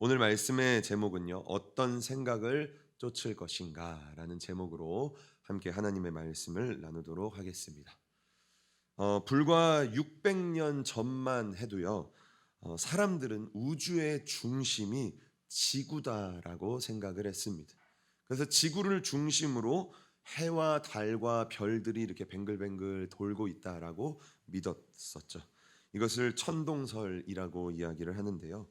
오늘 말씀의 제목은요, 어떤 생각을 쫓을 것인가 라는 제목으로 함께 하나님의 말씀을 나누도록 하겠습니다. 불과 600년 전만 해도요, 사람들은 우주의 중심이 지구다라고 생각을 했습니다. 그래서 지구를 중심으로 해와 달과 별들이 이렇게 뱅글뱅글 돌고 있다라고 믿었었죠. 이것을 천동설이라고 이야기를 하는데요.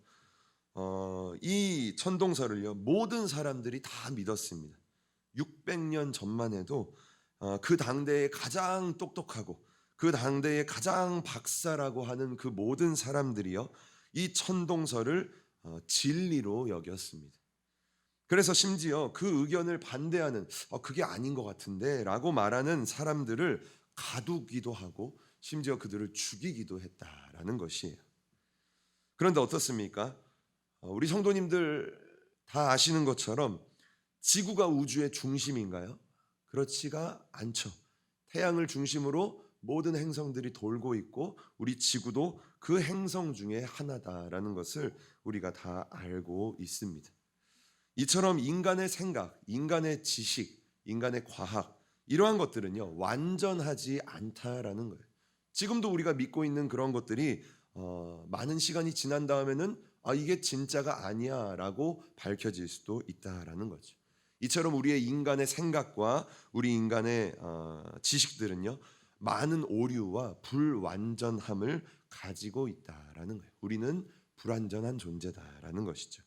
이 천동설을요, 모든 사람들이 다 믿었습니다. 600년 전만 해도 그 당대에 가장 똑똑하고 그 당대에 가장 박사라고 하는 그 모든 사람들이요, 이 천동설을 진리로 여겼습니다. 그래서 심지어 그 의견을 반대하는 그게 아닌 것 같은데 라고 말하는 사람들을 가두기도 하고 심지어 그들을 죽이기도 했다라는 것이에요. 그런데 어떻습니까? 우리 성도님들 다 아시는 것처럼 지구가 우주의 중심인가요? 그렇지가 않죠. 태양을 중심으로 모든 행성들이 돌고 있고 우리 지구도 그 행성 중에 하나다라는 것을 우리가 다 알고 있습니다. 이처럼 인간의 생각, 인간의 지식, 인간의 과학 이러한 것들은요, 완전하지 않다라는 거예요. 지금도 우리가 믿고 있는 그런 것들이 많은 시간이 지난 다음에는 이게 진짜가 아니야라고 밝혀질 수도 있다라는 거죠. 이처럼 우리의 인간의 생각과 우리 인간의 지식들은요, 많은 오류와 불완전함을 가지고 있다라는 거예요. 우리는 불완전한 존재다라는 것이죠.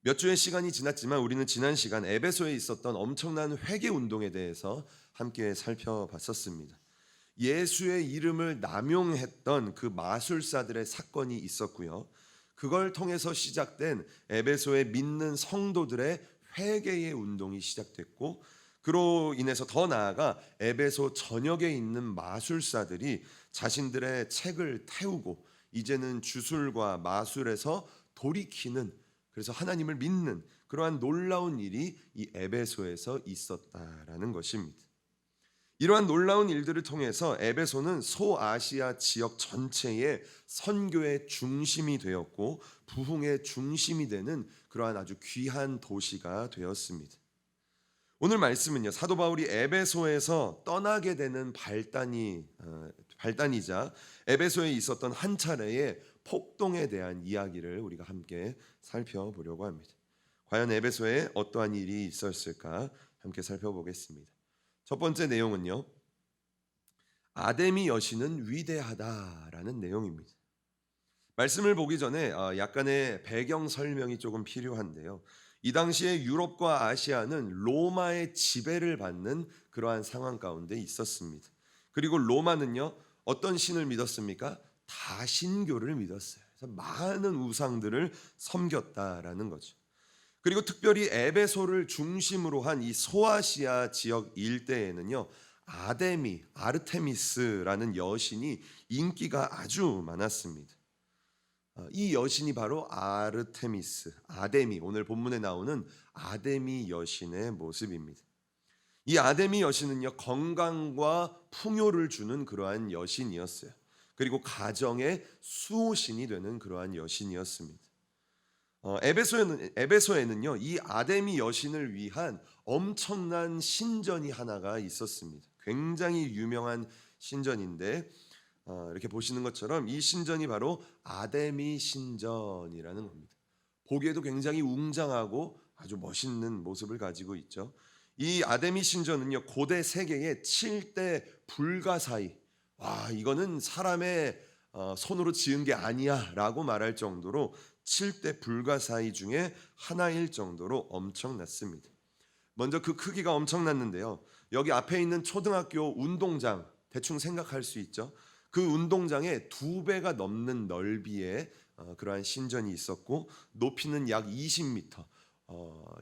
몇 주의 시간이 지났지만 우리는 지난 시간 에베소에 있었던 엄청난 회개 운동에 대해서 함께 살펴봤었습니다. 예수의 이름을 남용했던 그 마술사들의 사건이 있었고요. 그걸 통해서 시작된 에베소의 믿는 성도들의 회개의 운동이 시작됐고, 그로 인해서 더 나아가 에베소 전역에 있는 마술사들이 자신들의 책을 태우고 이제는 주술과 마술에서 돌이키는, 그래서 하나님을 믿는 그러한 놀라운 일이 이 에베소에서 있었다라는 것입니다. 이러한 놀라운 일들을 통해서 에베소는 소아시아 지역 전체의 선교의 중심이 되었고 부흥의 중심이 되는 그러한 아주 귀한 도시가 되었습니다. 오늘 말씀은요, 사도 바울이 에베소에서 떠나게 되는 발단이자 에베소에 있었던 한 차례의 폭동에 대한 이야기를 우리가 함께 살펴보려고 합니다. 과연 에베소에 어떠한 일이 있었을까 함께 살펴보겠습니다. 첫 번째 내용은요, 아데미 여신은 위대하다라는 내용입니다. 말씀을 보기 전에 약간의 배경 설명이 조금 필요한데요. 이 당시에 유럽과 아시아는 로마의 지배를 받는 그러한 상황 가운데 있었습니다. 그리고 로마는요, 어떤 신을 믿었습니까? 다신교를 믿었어요. 그래서 많은 우상들을 섬겼다라는 거죠. 그리고 특별히 에베소를 중심으로 한 이 소아시아 지역 일대에는요, 아르테미스라는 여신이 인기가 아주 많았습니다. 이 여신이 바로 아데미, 오늘 본문에 나오는 아데미 여신의 모습입니다. 이 아데미 여신은요, 건강과 풍요를 주는 그러한 여신이었어요. 그리고 가정의 수호신이 되는 그러한 여신이었습니다. 에베소에는요, 이 아데미 여신을 위한 엄청난 신전이 하나가 있었습니다. 굉장히 유명한 신전인데 이렇게 보시는 것처럼 이 신전이 바로 아데미 신전이라는 겁니다. 보기에도 굉장히 웅장하고 아주 멋있는 모습을 가지고 있죠. 이 아데미 신전은요, 고대 세계의 7대 불가사의, 이거는 사람의 손으로 지은 게 아니야 라고 말할 정도로 7대 불가사의 중에 하나일 정도로 엄청났습니다. 먼저 그 크기가 엄청났는데요, 여기 앞에 있는 초등학교 운동장 대충 생각할 수 있죠. 그 운동장의 2배가 넘는 넓이의 그러한 신전이 있었고, 높이는 약 20m,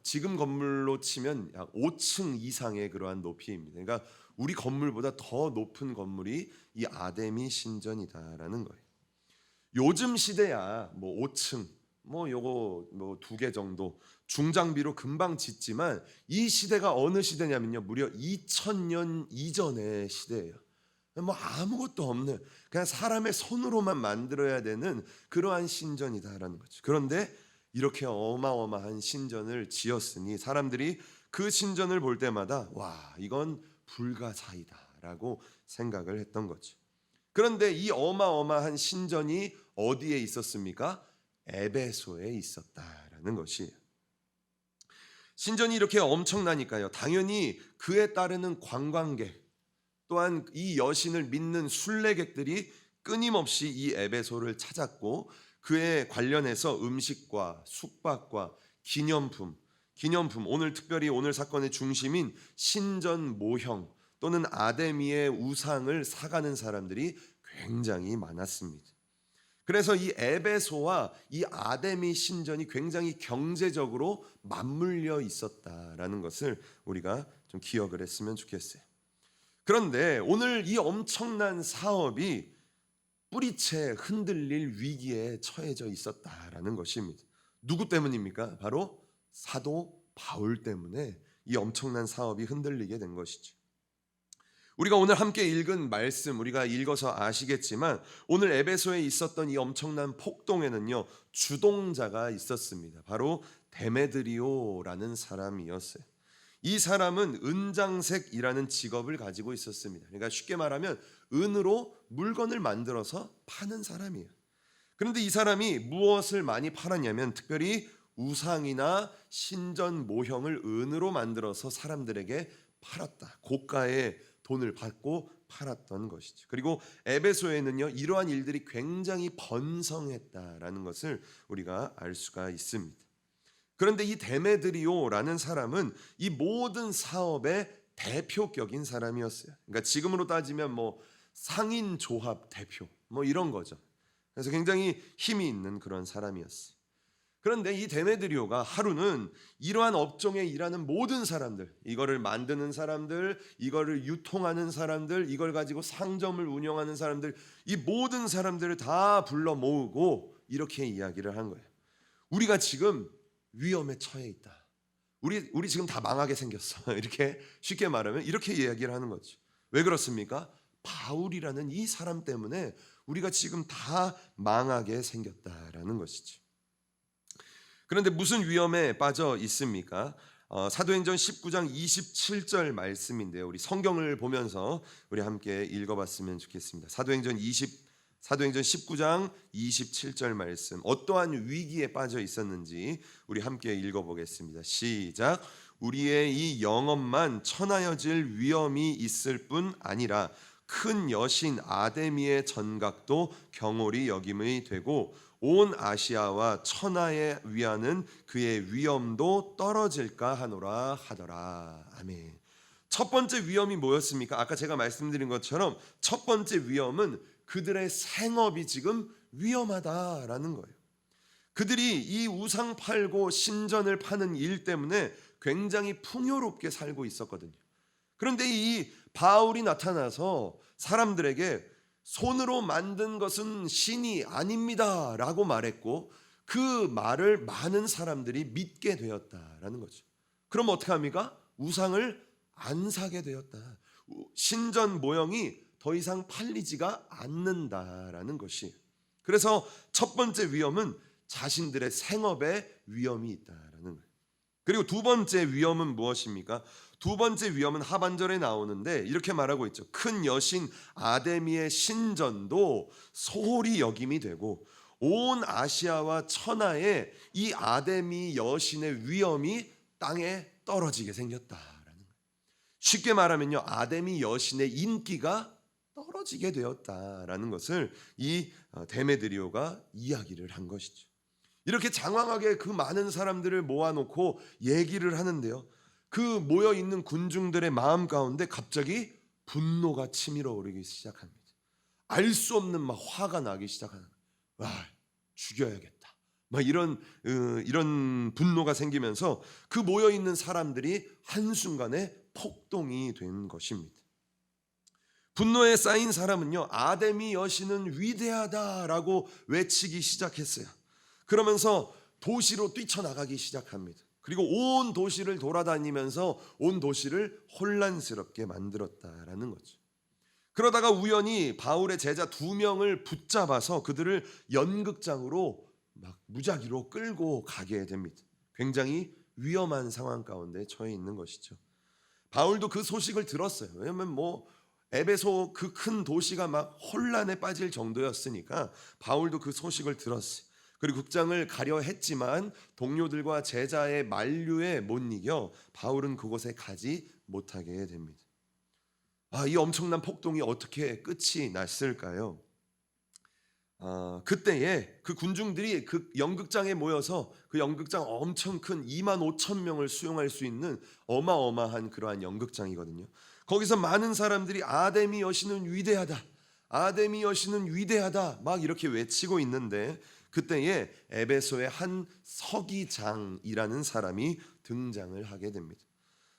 지금 건물로 치면 약 5층 이상의 그러한 높이입니다. 그러니까 우리 건물보다 더 높은 건물이 이 아데미 신전이다라는 거예요. 요즘 시대야 5층, 요거 2개 정도 중장비로 금방 짓지만, 이 시대가 어느 시대냐면요, 무려 2000년 이전의 시대예요. 뭐 아무것도 없는 그냥 사람의 손으로만 만들어야 되는 그러한 신전이다라는 거죠. 그런데 이렇게 어마어마한 신전을 지었으니 사람들이 그 신전을 볼 때마다 와, 이건 불가사의다라고 생각을 했던 거죠. 그런데 이 어마어마한 신전이 어디에 있었습니까? 에베소에 있었다라는 것이에요. 신전이 이렇게 엄청나니까요, 당연히 그에 따르는 관광객 또한 이 여신을 믿는 순례객들이 끊임없이 이 에베소를 찾았고, 그에 관련해서 음식과 숙박과 기념품, 오늘 특별히 오늘 사건의 중심인 신전 모형 또는 아데미의 우상을 사가는 사람들이 굉장히 많았습니다. 그래서 이 에베소와 이 아데미 신전이 굉장히 경제적으로 맞물려 있었다라는 것을 우리가 좀 기억을 했으면 좋겠어요. 그런데 오늘 이 엄청난 사업이 뿌리채 흔들릴 위기에 처해져 있었다라는 것입니다. 누구 때문입니까? 바로 사도 바울 때문에 이 엄청난 사업이 흔들리게 된 것이죠. 우리가 오늘 함께 읽은 말씀, 우리가 읽어서 아시겠지만 오늘 에베소에 있었던 이 엄청난 폭동에는요, 주동자가 있었습니다. 바로 데메드리오라는 사람이었어요. 이 사람은 은장색이라는 직업을 가지고 있었습니다. 그러니까 쉽게 말하면 은으로 물건을 만들어서 파는 사람이에요. 그런데 이 사람이 무엇을 많이 팔았냐면 특별히 우상이나 신전 모형을 은으로 만들어서 사람들에게 팔았다. 고가의 돈을 받고 팔았던 것이죠. 그리고 에베소에는요, 이러한 일들이 굉장히 번성했다라는 것을 우리가 알 수가 있습니다. 그런데 이 데메드리오라는 사람은 이 모든 사업의 대표격인 사람이었어요. 그러니까 지금으로 따지면 뭐 상인 조합 대표 뭐 이런 거죠. 그래서 굉장히 힘이 있는 그런 사람이었어요. 그런데 이 데메드리오가 하루는 이러한 업종에 일하는 모든 사람들, 이거를 만드는 사람들, 이거를 유통하는 사람들, 이걸 가지고 상점을 운영하는 사람들, 이 모든 사람들을 다 불러 모으고 이렇게 이야기를 한 거예요. 우리가 지금 위험에 처해 있다. 우리 지금 다 망하게 생겼어. 이렇게 쉽게 말하면 이렇게 이야기를 하는 거죠. 왜 그렇습니까? 바울이라는 이 사람 때문에 우리가 지금 다 망하게 생겼다라는 것이죠. 그런데 무슨 위험에 빠져 있습니까? 사도행전 19장 27절 말씀인데요. 우리 성경을 보면서 우리 함께 읽어봤으면 좋겠습니다. 사도행전 19장 27절 말씀, 어떠한 위기에 빠져 있었는지 우리 함께 읽어보겠습니다. 시작. 우리의 이 영업만 천하여질 위험이 있을 뿐 아니라 큰 여신 아데미의 전각도 경홀히 여김이 되고 온 아시아와 천하에 위하는 그의 위엄도 떨어질까 하노라 하더라. 아멘. 첫 번째 위험이 뭐였습니까? 아까 제가 말씀드린 것처럼 첫 번째 위험은 그들의 생업이 지금 위험하다라는 거예요. 그들이 이 우상 팔고 신전을 파는 일 때문에 굉장히 풍요롭게 살고 있었거든요. 그런데 이 바울이 나타나서 사람들에게 손으로 만든 것은 신이 아닙니다 라고 말했고, 그 말을 많은 사람들이 믿게 되었다라는 거죠. 그럼 어떻게 합니까? 우상을 안 사게 되었다. 신전 모형이 더 이상 팔리지가 않는다라는 것이. 그래서 첫 번째 위험은 자신들의 생업에 위험이 있다라는 거예요. 그리고 두 번째 위험은 무엇입니까? 두 번째 위험은 하반절에 나오는데 이렇게 말하고 있죠. 큰 여신 아데미의 신전도 소홀히 여김이 되고 온 아시아와 천하에 이 아데미 여신의 위엄이 땅에 떨어지게 생겼다라는 거예요. 쉽게 말하면요, 아데미 여신의 인기가 떨어지게 되었다라는 것을 이 데메드리오가 이야기를 한 것이죠. 이렇게 장황하게 그 많은 사람들을 모아놓고 얘기를 하는데요, 그 모여있는 군중들의 마음 가운데 갑자기 분노가 치밀어 오르기 시작합니다. 알 수 없는 막 화가 나기 시작하는 거예요. 와, 죽여야겠다. 막 이런 분노가 생기면서 그 모여있는 사람들이 한순간에 폭동이 된 것입니다. 분노에 쌓인 사람은요, 아데미 여신은 위대하다라고 외치기 시작했어요. 그러면서 도시로 뛰쳐나가기 시작합니다. 그리고 온 도시를 돌아다니면서 온 도시를 혼란스럽게 만들었다라는 거죠. 그러다가 우연히 바울의 제자 2명을 붙잡아서 그들을 연극장으로 막 무작위로 끌고 가게 됩니다. 굉장히 위험한 상황 가운데 처해 있는 것이죠. 바울도 그 소식을 들었어요. 왜냐면 뭐 에베소 그 큰 도시가 막 혼란에 빠질 정도였으니까 바울도 그 소식을 들었어요. 그리고 극장을 가려 했지만 동료들과 제자의 만류에 못 이겨 바울은 그곳에 가지 못하게 됩니다. 이 엄청난 폭동이 어떻게 끝이 났을까요? 그때에 그 군중들이 그 연극장에 모여서 그 연극장 엄청 큰 2만 5천 명을 수용할 수 있는 어마어마한 그러한 연극장이거든요. 거기서 많은 사람들이 아데미 여신은 위대하다, 아데미 여신은 위대하다 막 이렇게 외치고 있는데 그때에 에베소의 한 서기장이라는 사람이 등장을 하게 됩니다.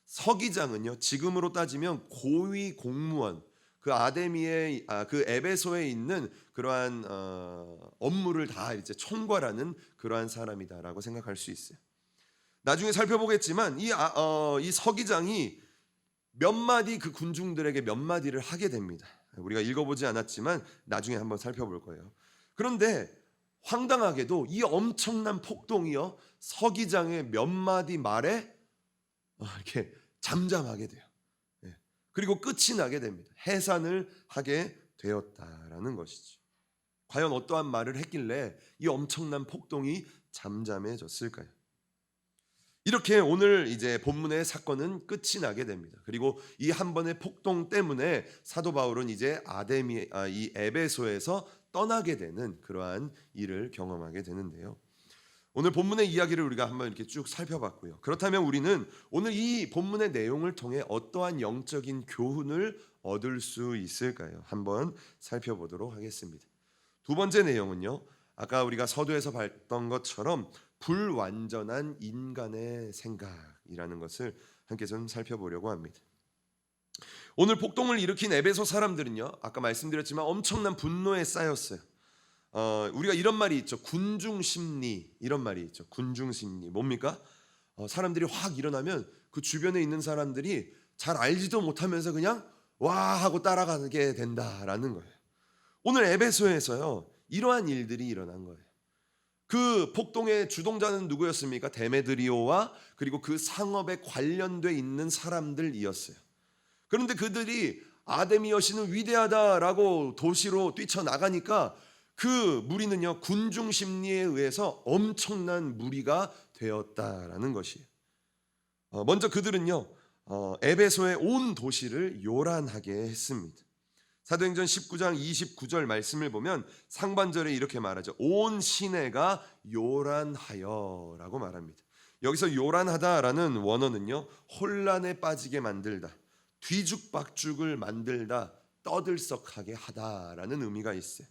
서기장은요, 지금으로 따지면 고위 공무원, 그 아데미의 그 에베소에 있는 그러한 업무를 다 이제 총괄하는 그러한 사람이다라고 생각할 수 있어요. 나중에 살펴보겠지만 이 서기장이 몇 마디 그 군중들에게 몇 마디를 하게 됩니다. 우리가 읽어보지 않았지만 나중에 한번 살펴볼 거예요. 그런데 황당하게도 이 엄청난 폭동이요, 서기장의 몇 마디 말에 이렇게 잠잠하게 돼요. 그리고 끝이 나게 됩니다. 해산을 하게 되었다라는 것이죠. 과연 어떠한 말을 했길래 이 엄청난 폭동이 잠잠해졌을까요? 이렇게 오늘 이제 본문의 사건은 끝이 나게 됩니다. 그리고 이 한 번의 폭동 때문에 사도 바울은 이제 이 에베소에서 떠나게 되는 그러한 일을 경험하게 되는데요. 오늘 본문의 이야기를 우리가 한번 이렇게 쭉 살펴봤고요. 그렇다면 우리는 오늘 이 본문의 내용을 통해 어떠한 영적인 교훈을 얻을 수 있을까요? 한번 살펴보도록 하겠습니다. 두 번째 내용은요, 아까 우리가 서두에서 봤던 것처럼 불완전한 인간의 생각이라는 것을 함께 좀 살펴보려고 합니다. 오늘 폭동을 일으킨 에베소 사람들은요, 아까 말씀드렸지만 엄청난 분노에 쌓였어요. 우리가 이런 말이 있죠. 군중심리, 이런 말이 있죠. 군중심리 뭡니까? 사람들이 확 일어나면 그 주변에 있는 사람들이 잘 알지도 못하면서 그냥 와 하고 따라가게 된다라는 거예요. 오늘 에베소에서요, 이러한 일들이 일어난 거예요. 그 폭동의 주동자는 누구였습니까? 데메드리오와 그리고 그 상업에 관련돼 있는 사람들이었어요. 그런데 그들이 아데미 여신은 위대하다라고 도시로 뛰쳐나가니까 그 무리는요, 군중 심리에 의해서 엄청난 무리가 되었다라는 것이에요. 먼저 그들은요, 에베소의 온 도시를 요란하게 했습니다. 사도행전 19장 29절 말씀을 보면 상반절에 이렇게 말하죠. 온 시내가 요란하여라고 말합니다. 여기서 요란하다라는 원어는요, 혼란에 빠지게 만들다, 뒤죽박죽을 만들다, 떠들썩하게 하다라는 의미가 있어요.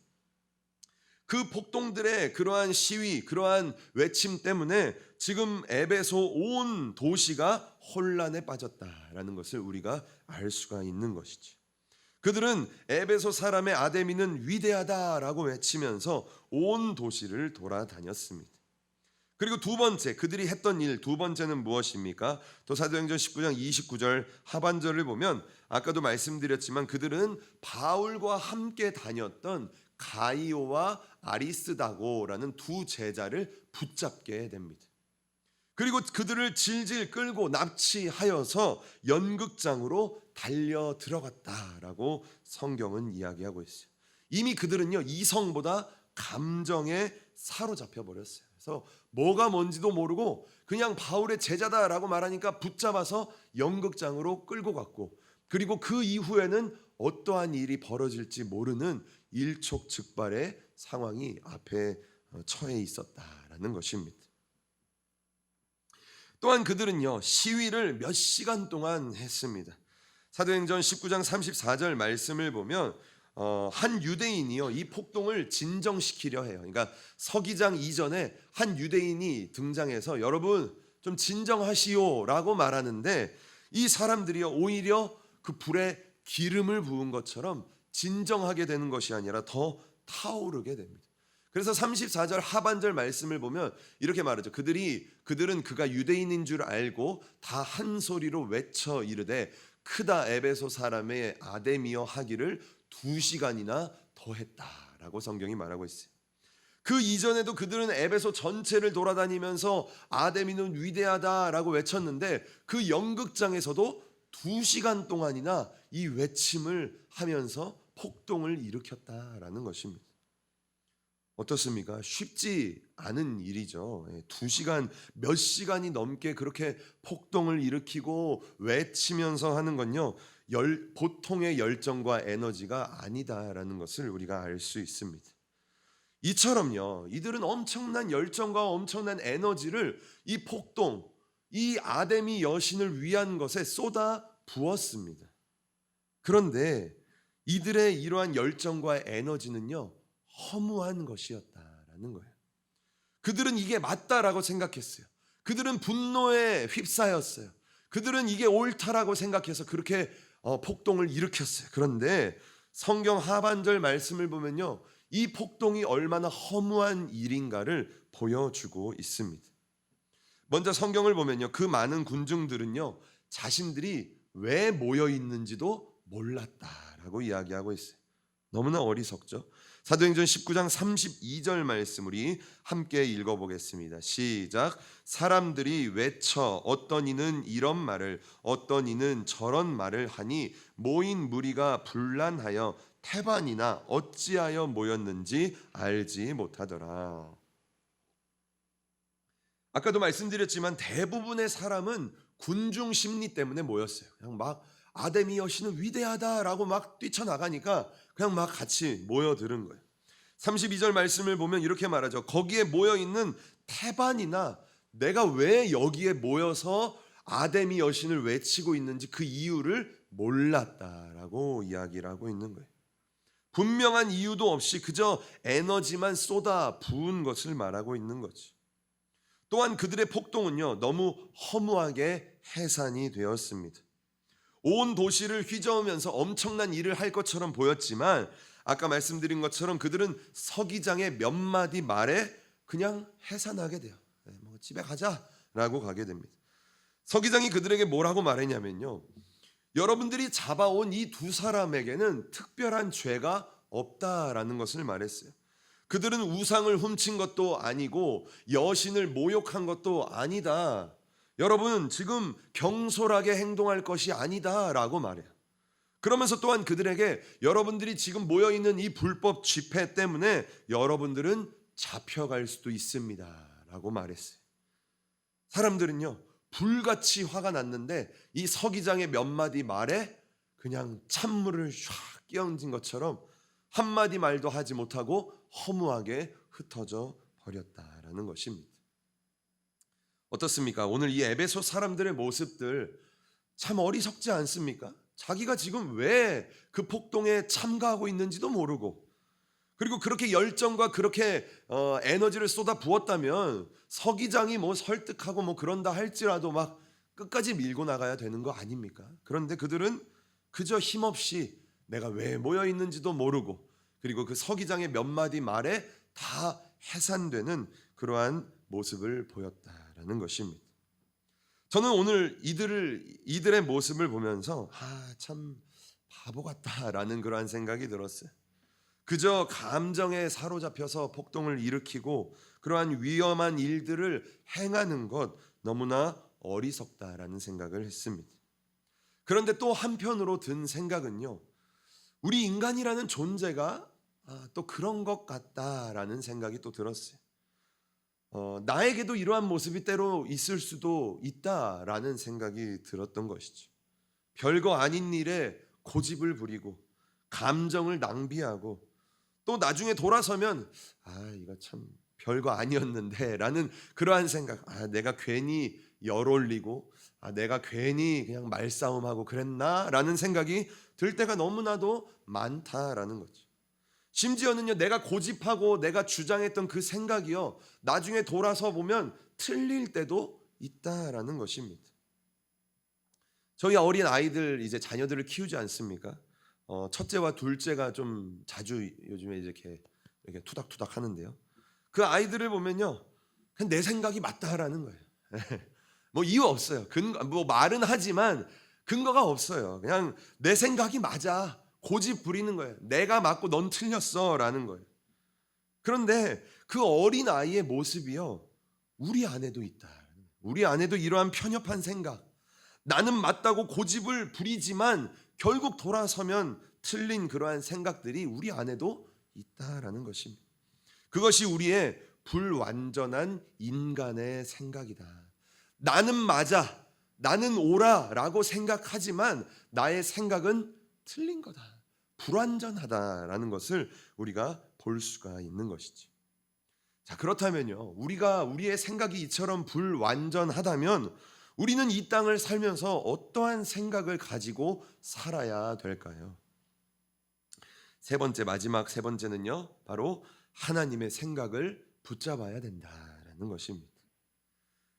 그 폭동들의 그러한 시위, 그러한 외침 때문에 지금 에베소 온 도시가 혼란에 빠졌다라는 것을 우리가 알 수가 있는 것이죠. 그들은 에베소 사람의 아데미는 위대하다라고 외치면서 온 도시를 돌아다녔습니다. 그리고 두 번째, 그들이 했던 일 두 번째는 무엇입니까? 또 사도행전 19장 29절 하반절을 보면 아까도 말씀드렸지만 그들은 바울과 함께 다녔던 가이오와 아리스다고라는 두 제자를 붙잡게 됩니다. 그리고 그들을 질질 끌고 납치하여서 연극장으로 달려 들어갔다라고 성경은 이야기하고 있어요. 이미 그들은요, 이성보다 감정에 사로잡혀 버렸어요. 그래서 뭐가 뭔지도 모르고 그냥 바울의 제자다라고 말하니까 붙잡아서 연극장으로 끌고 갔고, 그리고 그 이후에는 어떠한 일이 벌어질지 모르는 일촉즉발의 상황이 앞에 처해 있었다라는 것입니다. 또한 그들은요, 시위를 몇 시간 동안 했습니다. 사도행전 19장 34절 말씀을 보면 한 유대인이요, 이 폭동을 진정시키려 해요. 그러니까 서기장 이전에 한 유대인이 등장해서 여러분 좀 진정하시오라고 말하는데, 이 사람들이요, 오히려 그 불에 기름을 부은 것처럼 진정하게 되는 것이 아니라 더 타오르게 됩니다. 그래서 34절 하반절 말씀을 보면 이렇게 말하죠. 그들은 그가 유대인인 줄 알고 다 한 소리로 외쳐 이르되 크다 에베소 사람의 아데미여 하기를 2시간이나 더 했다라고 성경이 말하고 있어요. 그 이전에도 그들은 에베소 전체를 돌아다니면서 아데미는 위대하다라고 외쳤는데 그 연극장에서도 2시간 동안이나 이 외침을 하면서 폭동을 일으켰다라는 것입니다. 어떻습니까? 쉽지 않은 일이죠. 2시간, 몇 시간이 넘게 그렇게 폭동을 일으키고 외치면서 하는 건요, 보통의 열정과 에너지가 아니다라는 것을 우리가 알 수 있습니다. 이처럼요, 이들은 엄청난 열정과 엄청난 에너지를 이 폭동, 이 아데미 여신을 위한 것에 쏟아 부었습니다. 그런데 이들의 이러한 열정과 에너지는요, 허무한 것이었다라는 거예요. 그들은 이게 맞다라고 생각했어요. 그들은 분노에 휩싸였어요. 그들은 이게 옳다라고 생각해서 그렇게 폭동을 일으켰어요. 그런데 성경 하반절 말씀을 보면요, 이 폭동이 얼마나 허무한 일인가를 보여주고 있습니다. 먼저 성경을 보면요, 그 많은 군중들은요, 자신들이 왜 모여 있는지도 몰랐다라고 이야기하고 있어요. 너무나 어리석죠. 사도행전 19장 32절 말씀 우리 함께 읽어보겠습니다. 시작. 사람들이 외쳐 어떤 이는 이런 말을 어떤 이는 저런 말을 하니 모인 무리가 분란하여 태반이나 어찌하여 모였는지 알지 못하더라. 아까도 말씀드렸지만 대부분의 사람은 군중 심리 때문에 모였어요. 그냥 막 아데미 여신은 위대하다라고 막 뛰쳐나가니까 그냥 막 같이 모여드는 거예요. 32절 말씀을 보면 이렇게 말하죠. 거기에 모여있는 태반이나 내가 왜 여기에 모여서 아데미 여신을 외치고 있는지 그 이유를 몰랐다라고 이야기를 하고 있는 거예요. 분명한 이유도 없이 그저 에너지만 쏟아 부은 것을 말하고 있는 거죠. 또한 그들의 폭동은요, 너무 허무하게 해산이 되었습니다. 온 도시를 휘저으면서 엄청난 일을 할 것처럼 보였지만 아까 말씀드린 것처럼 그들은 서기장의 몇 마디 말에 그냥 해산하게 돼요. 뭐 집에 가자라고 가게 됩니다. 서기장이 그들에게 뭐라고 말했냐면요, 여러분들이 잡아온 이 두 사람에게는 특별한 죄가 없다라는 것을 말했어요. 그들은 우상을 훔친 것도 아니고 여신을 모욕한 것도 아니다. 여러분 지금 경솔하게 행동할 것이 아니다라고 말해요. 그러면서 또한 그들에게 여러분들이 지금 모여있는 이 불법 집회 때문에 여러분들은 잡혀갈 수도 있습니다 라고 말했어요. 사람들은요 불같이 화가 났는데 이 서기장의 몇 마디 말에 그냥 찬물을 샥 끼얹은 것처럼 한마디 말도 하지 못하고 허무하게 흩어져 버렸다라는 것입니다. 어떻습니까? 오늘 이 에베소 사람들의 모습들 참 어리석지 않습니까? 자기가 지금 왜 그 폭동에 참가하고 있는지도 모르고, 그리고 그렇게 열정과 그렇게 에너지를 쏟아 부었다면 서기장이 뭐 설득하고 뭐 그런다 할지라도 막 끝까지 밀고 나가야 되는 거 아닙니까? 그런데 그들은 그저 힘없이 내가 왜 모여 있는지도 모르고, 그리고 그 서기장의 몇 마디 말에 다 해산되는 그러한 모습을 보였다라는 것입니다. 저는 오늘 이들의 모습을 보면서 참 바보 같다라는 그러한 생각이 들었어요. 그저 감정에 사로잡혀서 폭동을 일으키고 그러한 위험한 일들을 행하는 것 너무나 어리석다라는 생각을 했습니다. 그런데 또 한편으로 든 생각은요, 우리 인간이라는 존재가 또 그런 것 같다라는 생각이 또 들었어요. 나에게도 이러한 모습이 때로 있을 수도 있다라는 생각이 들었던 것이죠. 별거 아닌 일에 고집을 부리고 감정을 낭비하고 또 나중에 돌아서면 이거 참 별거 아니었는데 라는 그러한 생각, 내가 괜히 열 올리고 내가 괜히 그냥 말싸움하고 그랬나 라는 생각이 들 때가 너무나도 많다라는 거죠. 심지어는요, 내가 고집하고 내가 주장했던 그 생각이요, 나중에 돌아서 보면 틀릴 때도 있다라는 것입니다. 저희 어린 아이들 이제 자녀들을 키우지 않습니까? 첫째와 둘째가 좀 자주 요즘에 이렇게 투닥투닥 하는데요. 그 아이들을 보면요, 그냥 내 생각이 맞다라는 거예요. 뭐 이유 없어요. 뭐 말은 하지만 근거가 없어요. 그냥 내 생각이 맞아. 고집 부리는 거예요. 내가 맞고 넌 틀렸어라는 거예요. 그런데 그 어린 아이의 모습이요, 우리 안에도 있다. 우리 안에도 이러한 편협한 생각, 나는 맞다고 고집을 부리지만 결국 돌아서면 틀린 그러한 생각들이 우리 안에도 있다라는 것입니다. 그것이 우리의 불완전한 인간의 생각이다. 나는 맞아, 나는 옳아라고 생각하지만 나의 생각은 틀린 거다, 불완전하다라는 것을 우리가 볼 수가 있는 것이지. 자, 그렇다면요, 우리가 우리의 생각이 이처럼 불완전하다면 우리는 이 땅을 살면서 어떠한 생각을 가지고 살아야 될까요? 마지막 세 번째는요, 바로 하나님의 생각을 붙잡아야 된다라는 것입니다.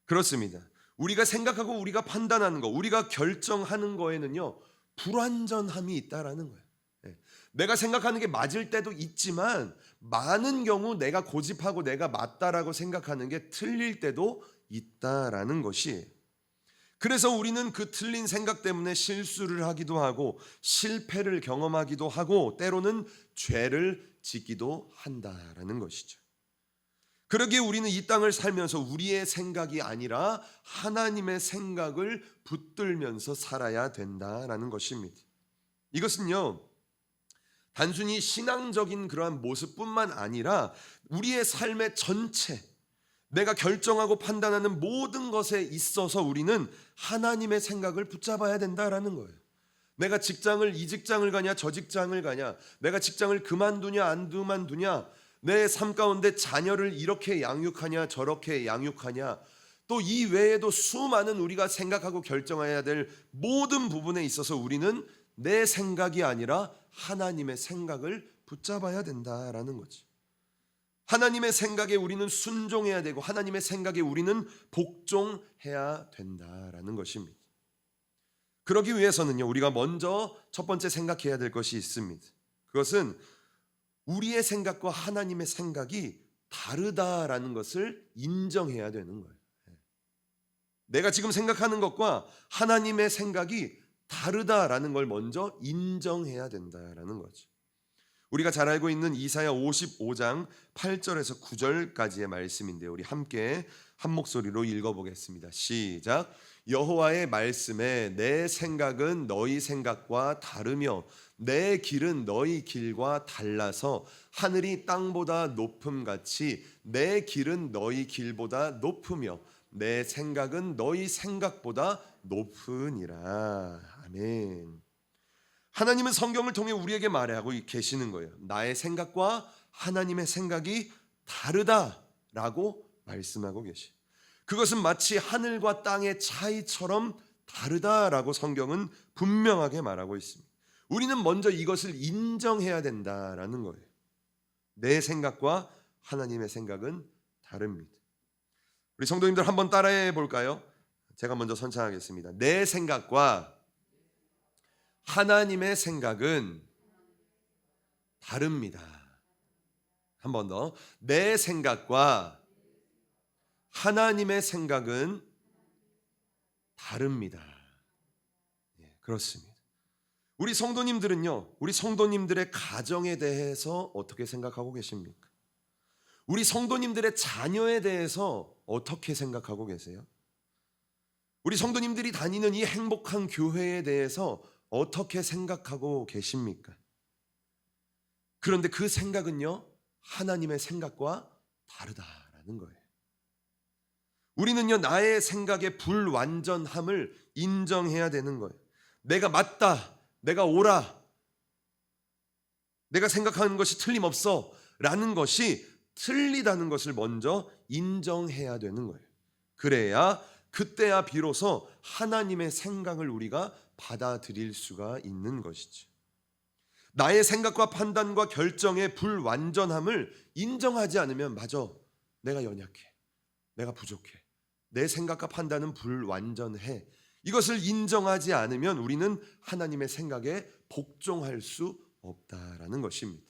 그렇습니다. 우리가 생각하고 우리가 판단하는 거, 우리가 결정하는 거에는요, 불완전함이 있다라는 거예요. 내가 생각하는 게 맞을 때도 있지만 많은 경우 내가 고집하고 내가 맞다라고 생각하는 게 틀릴 때도 있다라는 것이, 그래서 우리는 그 틀린 생각 때문에 실수를 하기도 하고 실패를 경험하기도 하고 때로는 죄를 짓기도 한다라는 것이죠. 그러기에 우리는 이 땅을 살면서 우리의 생각이 아니라 하나님의 생각을 붙들면서 살아야 된다라는 것입니다. 이것은요, 단순히 신앙적인 그러한 모습뿐만 아니라 우리의 삶의 전체, 내가 결정하고 판단하는 모든 것에 있어서 우리는 하나님의 생각을 붙잡아야 된다라는 거예요. 내가 이 직장을 가냐 저 직장을 가냐, 내가 직장을 그만두냐 안 그만두냐, 내 삶 가운데 자녀를 이렇게 양육하냐 저렇게 양육하냐, 또 이 외에도 수많은 우리가 생각하고 결정해야 될 모든 부분에 있어서 우리는 내 생각이 아니라 하나님의 생각을 붙잡아야 된다라는 거지. 하나님의 생각에 우리는 순종해야 되고 하나님의 생각에 우리는 복종해야 된다라는 것입니다. 그러기 위해서는요, 우리가 먼저 첫 번째 생각해야 될 것이 있습니다. 그것은 우리의 생각과 하나님의 생각이 다르다라는 것을 인정해야 되는 거예요. 내가 지금 생각하는 것과 하나님의 생각이 다르다라는 걸 먼저 인정해야 된다라는 거죠. 우리가 잘 알고 있는 이사야 55장 8절에서 9절까지의 말씀인데요, 우리 함께 한 목소리로 읽어보겠습니다. 시작. 여호와의 말씀에 내 생각은 너희 생각과 다르며 내 길은 너희 길과 달라서 하늘이 땅보다 높음같이 내 길은 너희 길보다 높으며 내 생각은 너희 생각보다 높으니라. 아멘. 하나님은 성경을 통해 우리에게 말하고 계시는 거예요. 나의 생각과 하나님의 생각이 다르다라고 말씀하고 계시. 그것은 마치 하늘과 땅의 차이처럼 다르다라고 성경은 분명하게 말하고 있습니다. 우리는 먼저 이것을 인정해야 된다라는 거예요. 내 생각과 하나님의 생각은 다릅니다. 우리 성도님들 한번 따라해 볼까요? 제가 먼저 선창하겠습니다. 내 생각과 하나님의 생각은 다릅니다. 한 번 더. 내 생각과 하나님의 생각은 다릅니다. 그렇습니다. 우리 성도님들은요, 우리 성도님들의 가정에 대해서 어떻게 생각하고 계십니까? 우리 성도님들의 자녀에 대해서 어떻게 생각하고 계세요? 우리 성도님들이 다니는 이 행복한 교회에 대해서 어떻게 생각하고 계십니까? 그런데 그 생각은요, 하나님의 생각과 다르다라는 거예요. 우리는요, 나의 생각의 불완전함을 인정해야 되는 거예요. 내가 맞다, 내가 옳아, 내가 생각하는 것이 틀림없어 라는 것이 틀리다는 것을 먼저 인정해야 되는 거예요. 그래야 그때야 비로소 하나님의 생각을 우리가 받아들일 수가 있는 것이죠. 나의 생각과 판단과 결정의 불완전함을 인정하지 않으면, 맞아, 내가 연약해, 내가 부족해, 내 생각과 판단은 불완전해, 이것을 인정하지 않으면 우리는 하나님의 생각에 복종할 수 없다라는 것입니다.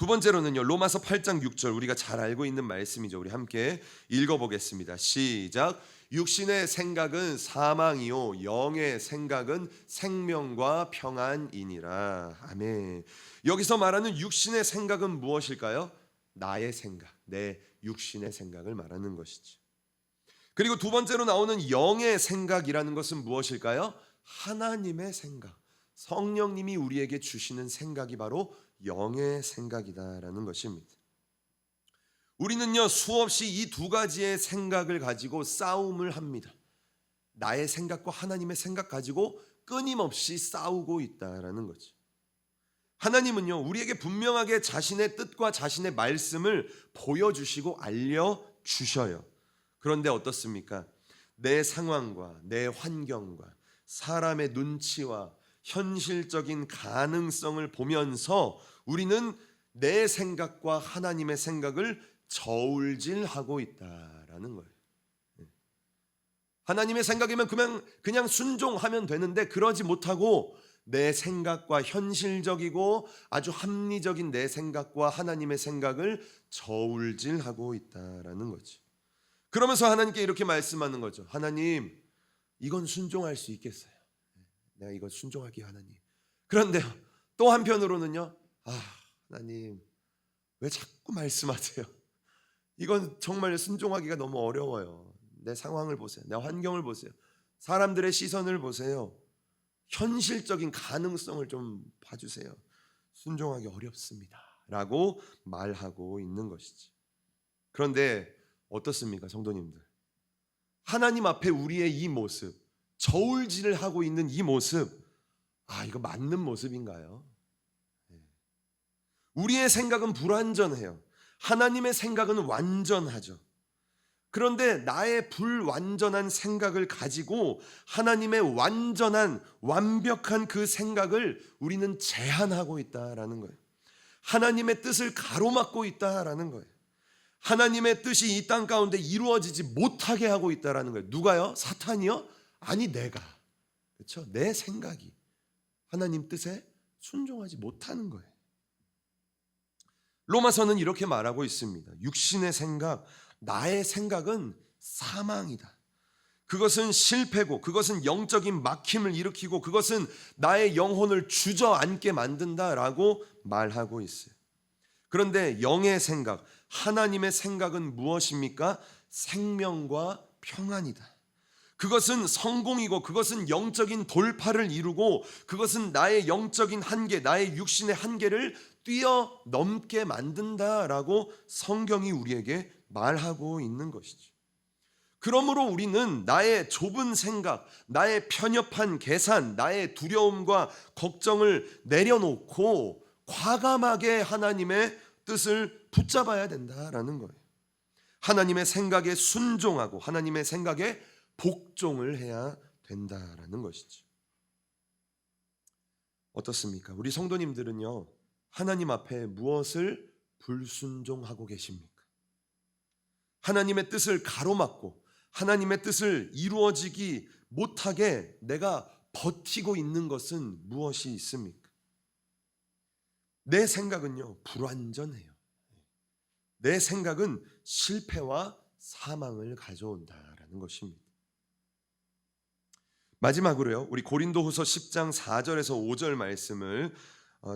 두 번째로는요, 로마서 8장 6절, 우리가 잘 알고 있는 말씀이죠. 우리 함께 읽어보겠습니다. 시작. 육신의 생각은 사망이요 영의 생각은 생명과 평안이니라. 아멘. 여기서 말하는 육신의 생각은 무엇일까요? 나의 생각, 내 육신의 생각을 말하는 것이죠. 그리고 두 번째로 나오는 영의 생각이라는 것은 무엇일까요? 하나님의 생각, 성령님이 우리에게 주시는 생각이 바로 영의 생각이다라는 것입니다. 우리는요, 수없이 이 두 가지의 생각을 가지고 싸움을 합니다. 나의 생각과 하나님의 생각 가지고 끊임없이 싸우고 있다라는 거죠. 하나님은요, 우리에게 분명하게 자신의 뜻과 자신의 말씀을 보여주시고 알려주셔요. 그런데 어떻습니까? 내 상황과 내 환경과 사람의 눈치와 현실적인 가능성을 보면서 우리는 내 생각과 하나님의 생각을 저울질하고 있다라는 거예요. 하나님의 생각이면 그냥 순종하면 되는데 그러지 못하고 내 생각과 현실적이고 아주 합리적인 내 생각과 하나님의 생각을 저울질하고 있다라는 거죠. 그러면서 하나님께 이렇게 말씀하는 거죠. 하나님, 이건 순종할 수 있겠어요. 내가 이거 순종할게요, 하나님. 그런데요, 또 한편으로는요, 하나님, 왜 자꾸 말씀하세요? 이건 정말 순종하기가 너무 어려워요. 내 상황을 보세요. 내 환경을 보세요. 사람들의 시선을 보세요. 현실적인 가능성을 좀 봐주세요. 순종하기 어렵습니다 라고 말하고 있는 것이지. 그런데 어떻습니까, 성도님들? 하나님 앞에 우리의 이 모습, 저울질을 하고 있는 이 모습, 이거 맞는 모습인가요? 우리의 생각은 불완전해요. 하나님의 생각은 완전하죠. 그런데 나의 불완전한 생각을 가지고 하나님의 완전한 완벽한 그 생각을 우리는 제한하고 있다라는 거예요. 하나님의 뜻을 가로막고 있다라는 거예요. 하나님의 뜻이 이 땅 가운데 이루어지지 못하게 하고 있다라는 거예요. 누가요? 사탄이요? 아니, 내가. 그렇죠? 내 생각이 하나님 뜻에 순종하지 못하는 거예요. 로마서는 이렇게 말하고 있습니다. 육신의 생각, 나의 생각은 사망이다. 그것은 실패고, 그것은 영적인 막힘을 일으키고, 그것은 나의 영혼을 주저앉게 만든다라고 말하고 있어요. 그런데 영의 생각, 하나님의 생각은 무엇입니까? 생명과 평안이다. 그것은 성공이고, 그것은 영적인 돌파를 이루고, 그것은 나의 영적인 한계, 나의 육신의 한계를 뛰어넘게 만든다라고 성경이 우리에게 말하고 있는 것이죠. 그러므로 우리는 나의 좁은 생각, 나의 편협한 계산, 나의 두려움과 걱정을 내려놓고 과감하게 하나님의 뜻을 붙잡아야 된다라는 거예요. 하나님의 생각에 순종하고 하나님의 생각에 복종을 해야 된다라는 것이죠. 어떻습니까? 우리 성도님들은요, 하나님 앞에 무엇을 불순종하고 계십니까? 하나님의 뜻을 가로막고 하나님의 뜻을 이루어지기 못하게 내가 버티고 있는 것은 무엇이 있습니까? 내 생각은요, 불완전해요. 내 생각은 실패와 사망을 가져온다라는 것입니다. 마지막으로요, 우리 고린도후서 10장 4절에서 5절 말씀을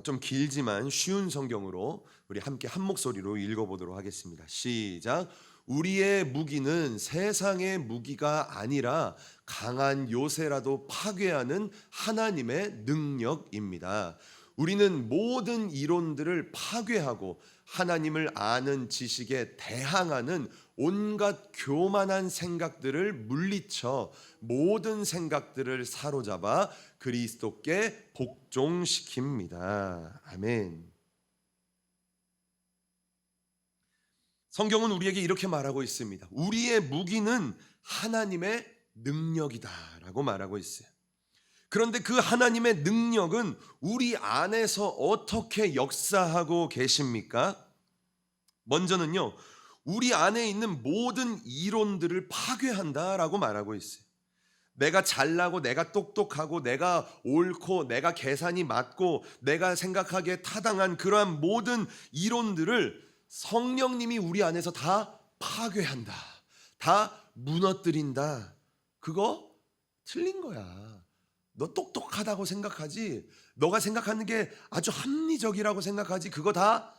좀 길지만 쉬운 성경으로 우리 함께 한 목소리로 읽어보도록 하겠습니다. 시작. 우리의 무기는 세상의 무기가 아니라 강한 요새라도 파괴하는 하나님의 능력입니다. 우리는 모든 이론들을 파괴하고 하나님을 아는 지식에 대항하는 온갖 교만한 생각들을 물리쳐 모든 생각들을 사로잡아 그리스도께 복종시킵니다. 아멘. 성경은 우리에게 이렇게 말하고 있습니다. 우리의 무기는 하나님의 능력이다라고 말하고 있어요. 그런데 그 하나님의 능력은 우리 안에서 어떻게 역사하고 계십니까? 먼저는요, 우리 안에 있는 모든 이론들을 파괴한다라고 말하고 있어요. 내가 잘나고 내가 똑똑하고 내가 옳고 내가 계산이 맞고 내가 생각하기에 타당한 그러한 모든 이론들을 성령님이 우리 안에서 다 파괴한다. 다 무너뜨린다. 그거 틀린 거야. 너 똑똑하다고 생각하지, 너가 생각하는 게 아주 합리적이라고 생각하지, 그거 다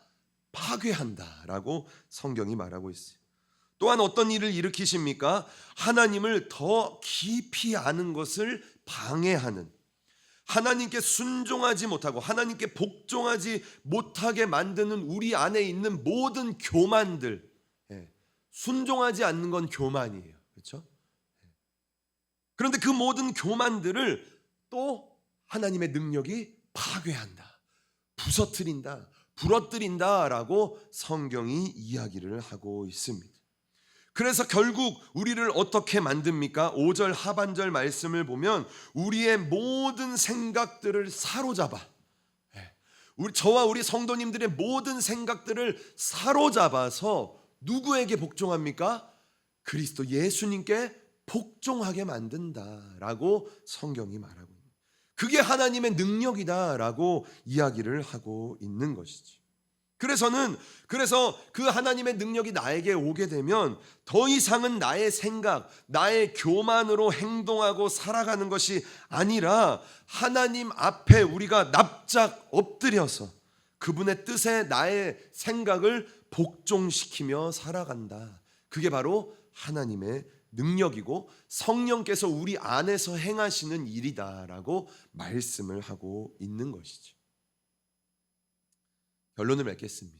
파괴한다라고 성경이 말하고 있어요. 또한 어떤 일을 일으키십니까? 하나님을 더 깊이 아는 것을 방해하는, 하나님께 순종하지 못하고 하나님께 복종하지 못하게 만드는 우리 안에 있는 모든 교만들. 순종하지 않는 건 교만이에요. 그렇죠? 그런데 그 모든 교만들을 또 하나님의 능력이 파괴한다, 부서뜨린다, 부러뜨린다라고 성경이 이야기를 하고 있습니다. 그래서 결국 우리를 어떻게 만듭니까? 5절 하반절 말씀을 보면 우리의 모든 생각들을 사로잡아, 저와 우리 성도님들의 모든 생각들을 사로잡아서 누구에게 복종합니까? 그리스도 예수님께 복종하게 만든다라고 성경이 말하고 있습니다. 그게 하나님의 능력이다라고 이야기를 하고 있는 것이죠. 그래서 그 하나님의 능력이 나에게 오게 되면 더 이상은 나의 생각, 나의 교만으로 행동하고 살아가는 것이 아니라 하나님 앞에 우리가 납작 엎드려서 그분의 뜻에 나의 생각을 복종시키며 살아간다. 그게 바로 하나님의 능력이고 성령께서 우리 안에서 행하시는 일이다라고 말씀을 하고 있는 것이죠. 결론을 맺겠습니다.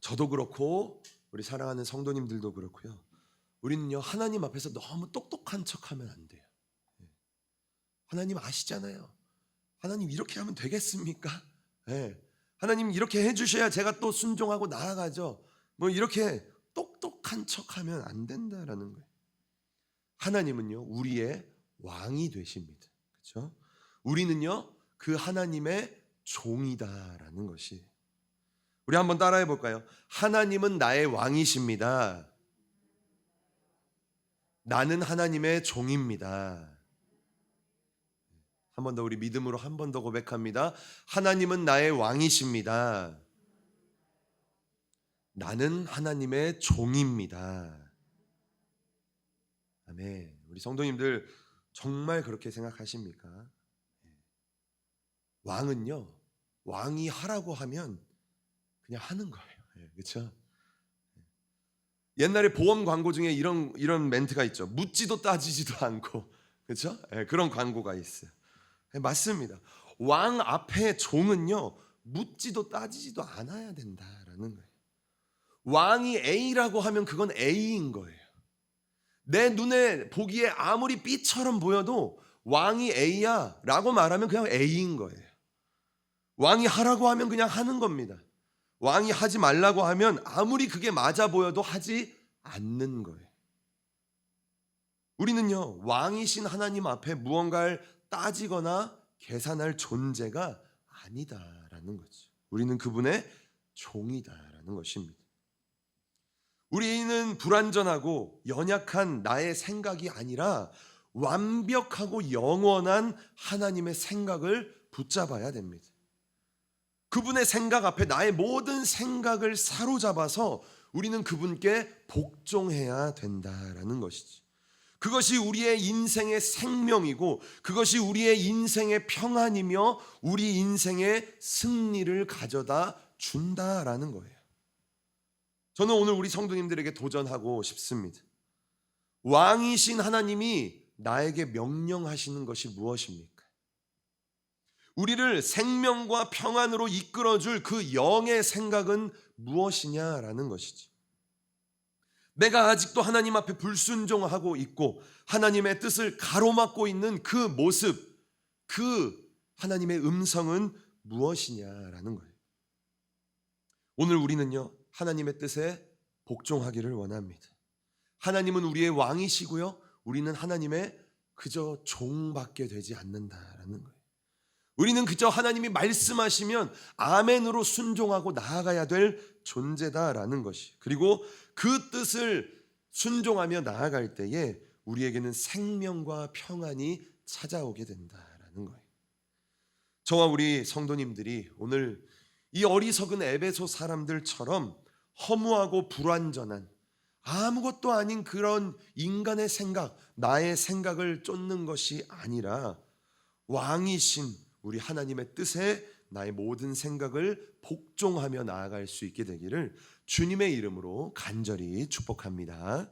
저도 그렇고 우리 사랑하는 성도님들도 그렇고요. 우리는요, 하나님 앞에서 너무 똑똑한 척하면 안 돼요. 하나님 아시잖아요. 하나님 이렇게 하면 되겠습니까? 하나님 이렇게 해주셔야 제가 또 순종하고 나아가죠. 뭐 이렇게 똑똑한 척하면 안 된다라는 거예요. 하나님은요, 우리의 왕이 되십니다. 그렇죠? 우리는요, 그 하나님의 종이다라는 것이. 우리 한번 따라해 볼까요? 하나님은 나의 왕이십니다. 나는 하나님의 종입니다. 한 번 더 우리 믿음으로 한 번 더 고백합니다. 하나님은 나의 왕이십니다. 나는 하나님의 종입니다. 아멘. 우리 성도님들 정말 그렇게 생각하십니까? 왕은요, 왕이 하라고 하면 그냥 하는 거예요. 그렇죠? 옛날에 보험 광고 중에 이런 멘트가 있죠. 묻지도 따지지도 않고, 그렇죠? 그런 광고가 있어요. 맞습니다. 왕 앞에 종은요, 묻지도 따지지도 않아야 된다라는 거예요. 왕이 A라고 하면 그건 A인 거예요. 내 눈에 보기에 아무리 B처럼 보여도 왕이 A야 라고 말하면 그냥 A인 거예요. 왕이 하라고 하면 그냥 하는 겁니다. 왕이 하지 말라고 하면 아무리 그게 맞아 보여도 하지 않는 거예요. 우리는요, 왕이신 하나님 앞에 무언가를 따지거나 계산할 존재가 아니다라는 거죠. 우리는 그분의 종이다라는 것입니다. 우리는 불완전하고 연약한 나의 생각이 아니라 완벽하고 영원한 하나님의 생각을 붙잡아야 됩니다. 그분의 생각 앞에 나의 모든 생각을 사로잡아서 우리는 그분께 복종해야 된다라는 것이지. 그것이 우리의 인생의 생명이고 그것이 우리의 인생의 평안이며 우리 인생의 승리를 가져다 준다라는 거예요. 저는 오늘 우리 성도님들에게 도전하고 싶습니다. 왕이신 하나님이 나에게 명령하시는 것이 무엇입니까? 우리를 생명과 평안으로 이끌어줄 그 영의 생각은 무엇이냐라는 것이지. 내가 아직도 하나님 앞에 불순종하고 있고 하나님의 뜻을 가로막고 있는 그 모습, 그 하나님의 음성은 무엇이냐라는 거예요. 오늘 우리는요, 하나님의 뜻에 복종하기를 원합니다. 하나님은 우리의 왕이시고요, 우리는 하나님의 그저 종밖에 되지 않는다라는 거예요. 우리는 그저 하나님이 말씀하시면 아멘으로 순종하고 나아가야 될 존재다라는 것이. 그리고 그 뜻을 순종하며 나아갈 때에 우리에게는 생명과 평안이 찾아오게 된다라는 거예요. 저와 우리 성도님들이 오늘 이 어리석은 에베소 사람들처럼 허무하고 불완전한 아무것도 아닌 그런 인간의 생각, 나의 생각을 쫓는 것이 아니라 왕이신 우리 하나님의 뜻에 나의 모든 생각을 복종하며 나아갈 수 있게 되기를 주님의 이름으로 간절히 축복합니다.